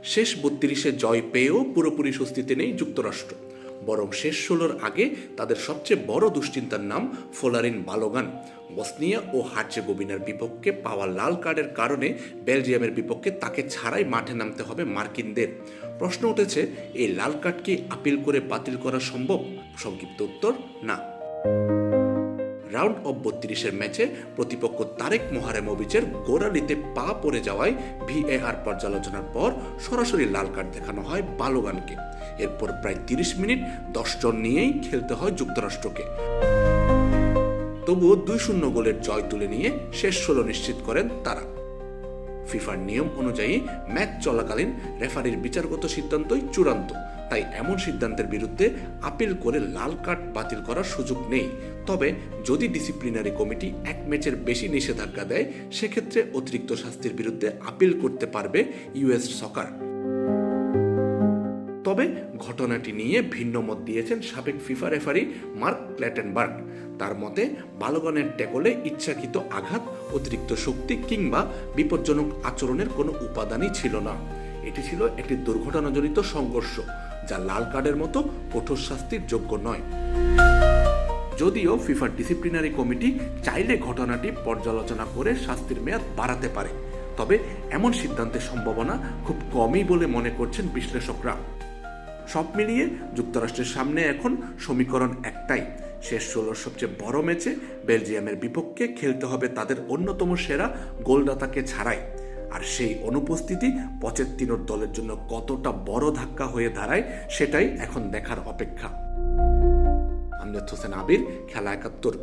শেষ 32-এ জয় পেয়েও পুরোপুরি স্বস্তিতে নেই যুক্তরাষ্ট্র, বরং শেষ 16-র আগে তাদের সবচেয়ে বড় দুশ্চিন্তার নাম ফোলারিন বালোগান। বসনিয়া ও হার্জেগোভিনার বিপক্ষে পাওয়া লাল কার্ডের কারণে বেলজিয়ামের বিপক্ষে তাকে ছাড়াই মাঠে নামতে হবে মার্কিনদের। প্রশ্ন উঠেছে, এই লাল কার্ড কি আপিল করে বাতিল করা সম্ভব? সংক্ষিপ্ত উত্তর, না। রাউন্ড অফ 32-এর ম্যাচে প্রতিপক্ষ তারেক মোহারেমোভিচের গোড়ালিতে পা পড়ে যাওয়ায় ভিএআর পর্যালোচনার পর সরাসরি লাল কার্ড দেখানো হয় বালোগানকে। এরপর প্রায় 30 মিনিট 10 জন নিয়েই খেলতে হয় যুক্তরাষ্ট্রকে। তবুও 2-0 গোলের জয় তুলে নিয়ে শেষ 16 নিশ্চিত করেন তারা। ফিফার নিয়ম অনুযায়ী ম্যাচ চলাকালীন রেফারির বিচারগত সিদ্ধান্তই চূড়ান্ত, তাই এমন সিদ্ধান্তের বিরুদ্ধে আপিল করে লাল কার্ড বাতিল করার সুযোগ নেই। তবে যদি ডিসিপ্লিনারি কমিটি এক ম্যাচের বেশি নিষেধাজ্ঞা দেয়, সেক্ষেত্রে অতিরিক্ত শাস্তির বিরুদ্ধে আপিল করতে পারবে ইউএস সকার। তবে ঘটনাটি নিয়ে ভিন্ন মত দিয়েছেন সাবেক ফিফা রেফারি মার্ক ক্ল্যাটেনবার্গ। তার মতে, বালোগানের ট্যাকলে ইচ্ছাকৃত আঘাত, অতিরিক্ত শক্তি কিংবা বিপজ্জনক আচরণের কোনো উপাদানই ছিল না। এটি ছিল একটি দুর্ঘটনাজনিত সংঘর্ষ, যা লাল কার্ডের মতো কঠোর শাস্তির যোগ্য নয়। যদিও ফিফার ডিসিপ্লিনারি কমিটি চাইলে ঘটনাটি পর্যালোচনা করে শাস্তির মেয়াদ বাড়াতে পারে, তবে এমন সিদ্ধান্তের সম্ভাবনা খুব কমই বলে মনে করছেন বিশ্লেষকরা। সব মিলিয়ে যুক্তরাষ্ট্রের সামনে এখন সমীকরণ একটাই, শেষ 16-র সবচেয়ে বড় ম্যাচে বেলজিয়ামের বিপক্ষে খেলতে হবে তাদের অন্যতম সেরা গোলদাতাকে ছাড়াই। আর সেই অনুপস্থিতি পচেত্তিনোর দলের জন্য কতটা বড় ধাক্কা হয়ে দাঁড়ায়, সেটাই এখন দেখার অপেক্ষা। আমজাদ হোসেন আবির, খেলা 71।